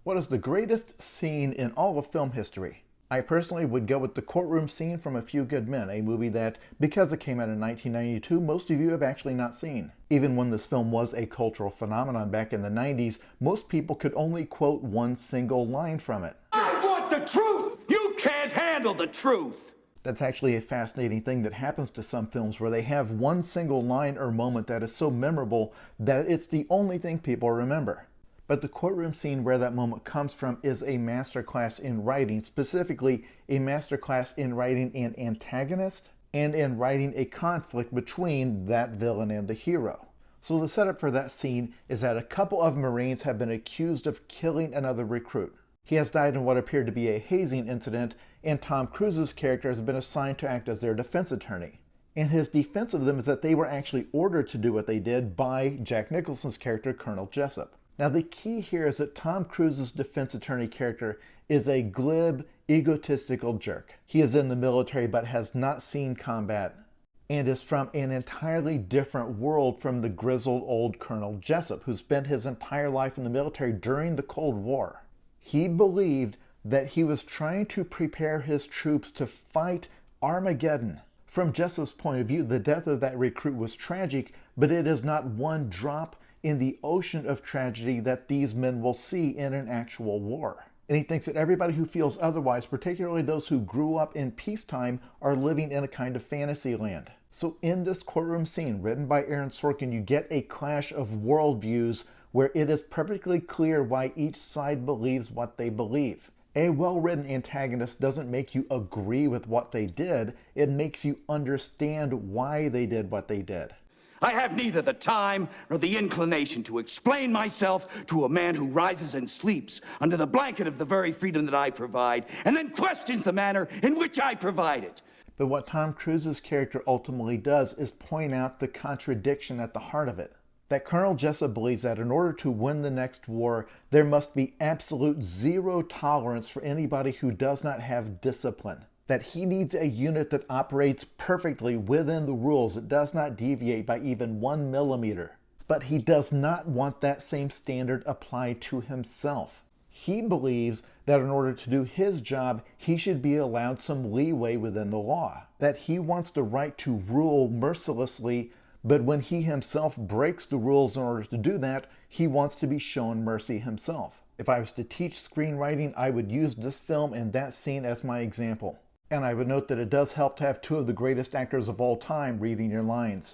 What is the greatest scene in all of film history? I personally would go with the courtroom scene from A Few Good Men, a movie that, because it came out in 1992, most of you have actually not seen. Even when this film was a cultural phenomenon back in the 90s, most people could only quote one single line from it. I want the truth! You can't handle the truth! That's actually a fascinating thing that happens to some films where they have one single line or moment that is so memorable that it's the only thing people remember. But the courtroom scene where that moment comes from is a masterclass in writing, specifically a masterclass in writing an antagonist and in writing a conflict between that villain and the hero. So the setup for that scene is that a couple of Marines have been accused of killing another recruit. He has died in what appeared to be a hazing incident, and Tom Cruise's character has been assigned to act as their defense attorney. And his defense of them is that they were actually ordered to do what they did by Jack Nicholson's character, Colonel Jessup. Now the key here is that Tom Cruise's defense attorney character is a glib, egotistical jerk. He is in the military but has not seen combat and is from an entirely different world from the grizzled old Colonel Jessup, who spent his entire life in the military during the Cold War. He believed that he was trying to prepare his troops to fight Armageddon. From Jessup's point of view, the death of that recruit was tragic, but it is not one drop in the ocean of tragedy that these men will see in an actual war. And he thinks that everybody who feels otherwise, particularly those who grew up in peacetime, are living in a kind of fantasy land. So in this courtroom scene written by Aaron Sorkin, you get a clash of worldviews where it is perfectly clear why each side believes what they believe. A well-written antagonist doesn't make you agree with what they did, it makes you understand why they did what they did. I have neither the time nor the inclination to explain myself to a man who rises and sleeps under the blanket of the very freedom that I provide, and then questions the manner in which I provide it. But what Tom Cruise's character ultimately does is point out the contradiction at the heart of it. That Colonel Jessup believes that in order to win the next war, there must be absolute zero tolerance for anybody who does not have discipline. That he needs a unit that operates perfectly within the rules. It does not deviate by even 1 millimeter. But he does not want that same standard applied to himself. He believes that in order to do his job, he should be allowed some leeway within the law. That he wants the right to rule mercilessly, but when he himself breaks the rules in order to do that, he wants to be shown mercy himself. If I was to teach screenwriting, I would use this film and that scene as my example. And I would note that it does help to have two of the greatest actors of all time reading your lines.